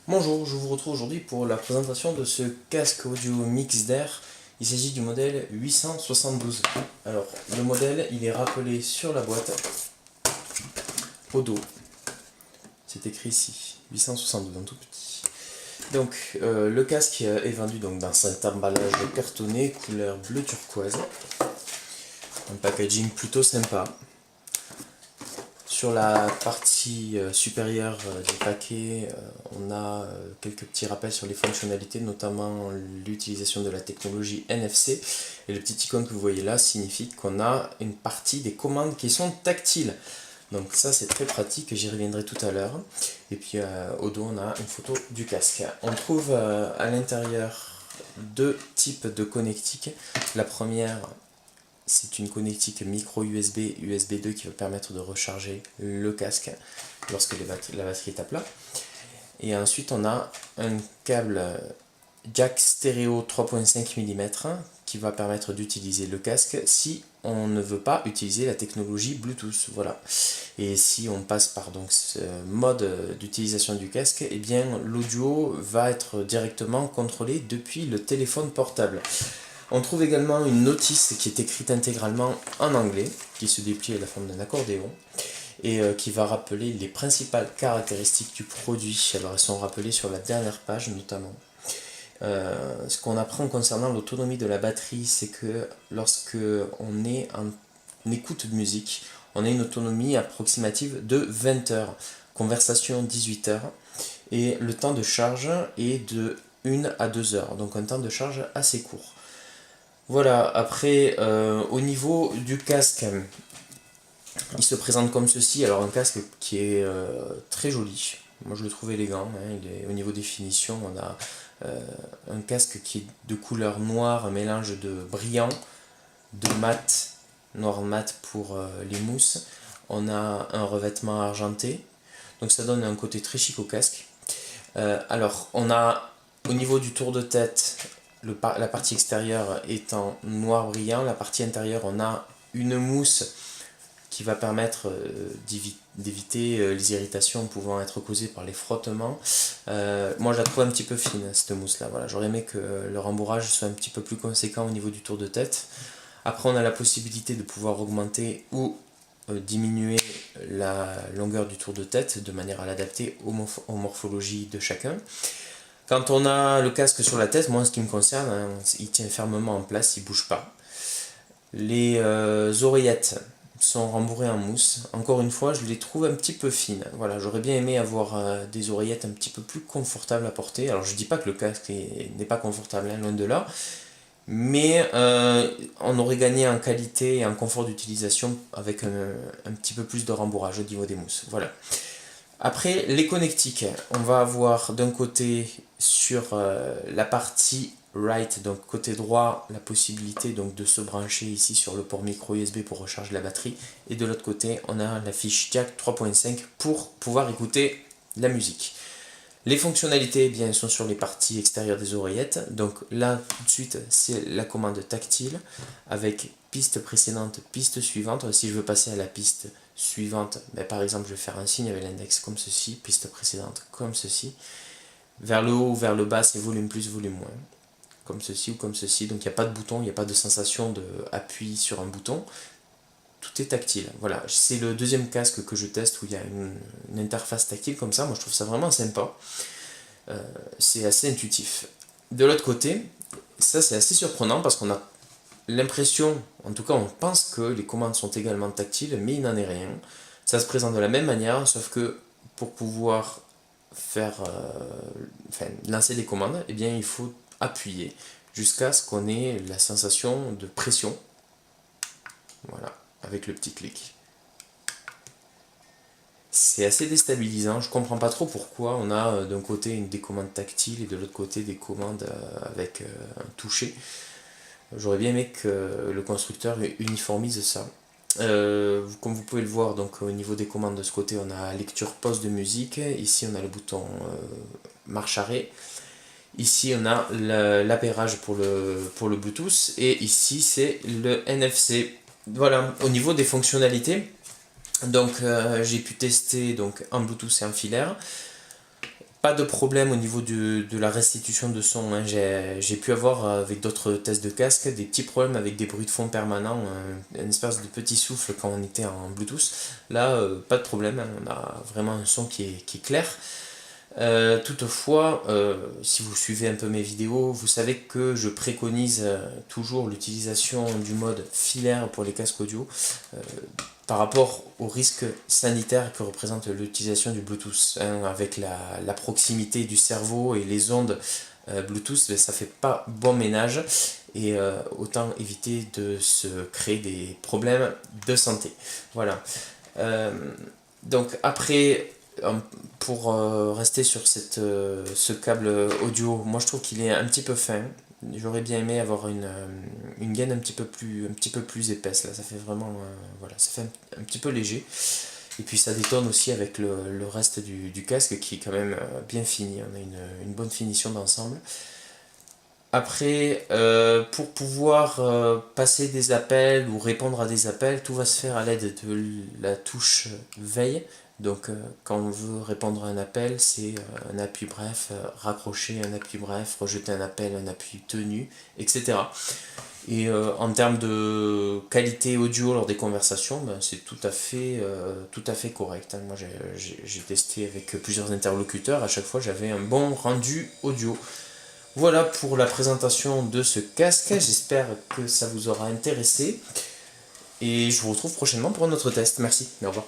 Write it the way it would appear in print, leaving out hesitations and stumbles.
Bonjour, je vous retrouve aujourd'hui pour la présentation de ce casque audio Mixder. Il s'agit du modèle 872. Alors, le modèle, il est rappelé sur la boîte au dos. C'est écrit ici, 872 en tout petit. Donc, le casque est vendu donc, dans cet emballage cartonné couleur bleu turquoise. Un packaging plutôt sympa. Sur la partie supérieure du paquet, on a quelques petits rappels sur les fonctionnalités, notamment l'utilisation de la technologie NFC. Et le petit icône que vous voyez là signifie qu'on a une partie des commandes qui sont tactiles. Donc ça c'est très pratique, j'y reviendrai tout à l'heure. Et puis au dos on a une photo du casque. On trouve à l'intérieur deux types de connectiques. La première, c'est une connectique micro USB USB 2 qui va permettre de recharger le casque lorsque la batterie est à plat. Et ensuite on a un câble jack stéréo 3.5 mm qui va permettre d'utiliser le casque si on ne veut pas utiliser la technologie Bluetooth. Voilà. Et si on passe par donc ce mode d'utilisation du casque, eh bien l'audio va être directement contrôlé depuis le téléphone portable. On trouve également une notice qui est écrite intégralement en anglais, qui se déplie à la forme d'un accordéon, et qui va rappeler les principales caractéristiques du produit. Alors elles sont rappelées sur la dernière page notamment. Ce qu'on apprend concernant l'autonomie de la batterie, c'est que lorsque on est en écoute de musique, on a une autonomie approximative de 20 heures, conversation 18 heures, et le temps de charge est de 1 à 2 heures, donc un temps de charge assez court. Voilà, après, au niveau du casque, il se présente comme ceci. Alors, un casque qui est très joli. Moi, je le trouve élégant. Au niveau des finitions, on a un casque qui est de couleur noire, un mélange de brillant, de mat, noir mat pour les mousses. On a un revêtement argenté. Donc, ça donne un côté très chic au casque. Alors, on a au niveau du tour de tête, la partie extérieure est en noir brillant, la partie intérieure, on a une mousse qui va permettre d'éviter les irritations pouvant être causées par les frottements. Moi, je la trouve un petit peu fine, cette mousse-là. Voilà, j'aurais aimé que le rembourrage soit un petit peu plus conséquent au niveau du tour de tête. Après, on a la possibilité de pouvoir augmenter ou diminuer la longueur du tour de tête de manière à l'adapter aux morphologies de chacun. Quand on a le casque sur la tête, moi en ce qui me concerne, hein, il tient fermement en place, il ne bouge pas. Les oreillettes sont rembourrées en mousse. Encore une fois, je les trouve un petit peu fines. Voilà, j'aurais bien aimé avoir des oreillettes un petit peu plus confortables à porter. Alors je dis pas que le casque n'est pas confortable, hein, loin de là, mais on aurait gagné en qualité et en confort d'utilisation avec un petit peu plus de rembourrage au niveau des mousses. Voilà. Après, les connectiques, on va avoir d'un côté sur la partie right, donc côté droit, la possibilité donc de se brancher ici sur le port micro USB pour recharger la batterie. Et de l'autre côté, on a la fiche jack 3.5 pour pouvoir écouter la musique. Les fonctionnalités, eh bien, sont sur les parties extérieures des oreillettes. Donc là, tout de suite, c'est la commande tactile avec piste précédente, piste suivante. Si je veux passer à la piste suivante, ben, par exemple, je vais faire un signe avec l'index comme ceci, piste précédente comme ceci. Vers le haut ou vers le bas, c'est volume plus, volume moins. Comme ceci ou comme ceci. Donc il n'y a pas de bouton, il n'y a pas de sensation d'appui sur un bouton. Tout est tactile. Voilà, c'est le deuxième casque que je teste où il y a une interface tactile comme ça. Moi, je trouve ça vraiment sympa. C'est assez intuitif. De l'autre côté, ça c'est assez surprenant parce qu'on a l'impression, en tout cas on pense que les commandes sont également tactiles, mais il n'en est rien. Ça se présente de la même manière, sauf que pour pouvoir faire, lancer des commandes, eh bien il faut appuyer jusqu'à ce qu'on ait la sensation de pression. Voilà, avec le petit clic. C'est assez déstabilisant, je comprends pas trop pourquoi on a d'un côté des commandes tactiles et de l'autre côté des commandes avec un toucher. J'aurais bien aimé que le constructeur uniformise ça. Comme vous pouvez le voir, donc au niveau des commandes de ce côté, on a lecture pause de musique. Ici, on a le bouton marche arrêt. Ici, on a l'appairage pour le Bluetooth. Et ici, c'est le NFC. Voilà, au niveau des fonctionnalités, donc j'ai pu tester donc en Bluetooth et en filaire. pas de problème au niveau de la restitution de son, hein. J'ai pu avoir avec d'autres tests de casque des petits problèmes avec des bruits de fond permanents, une espèce de petit souffle quand on était en Bluetooth. Là, pas de problème, hein. On a vraiment un son qui est clair. Toutefois, si vous suivez un peu mes vidéos, vous savez que je préconise toujours l'utilisation du mode filaire pour les casques audio par rapport au risque sanitaire que représente l'utilisation du Bluetooth, hein, avec la proximité du cerveau et les ondes Bluetooth, ben, ça fait pas bon ménage et autant éviter de se créer des problèmes de santé. Voilà. Donc après, pour rester sur ce câble audio, moi je trouve qu'il est un petit peu fin. J'aurais bien aimé avoir une gaine un petit peu plus épaisse. Là, ça fait vraiment, voilà, ça fait un petit peu léger. Et puis ça détonne aussi avec le reste du casque qui est quand même bien fini. On a une bonne finition d'ensemble. Après, pour pouvoir passer des appels ou répondre à des appels, tout va se faire à l'aide de la touche veille. Donc, quand on veut répondre à un appel, c'est un appui bref, raccrocher, un appui bref, rejeter un appel, un appui tenu, etc. Et en termes de qualité audio lors des conversations, ben, c'est tout à fait correct, hein. Moi, j'ai testé avec plusieurs interlocuteurs, à chaque fois j'avais un bon rendu audio. Voilà pour la présentation de ce casque, j'espère que ça vous aura intéressé et je vous retrouve prochainement pour un autre test. Merci, au revoir.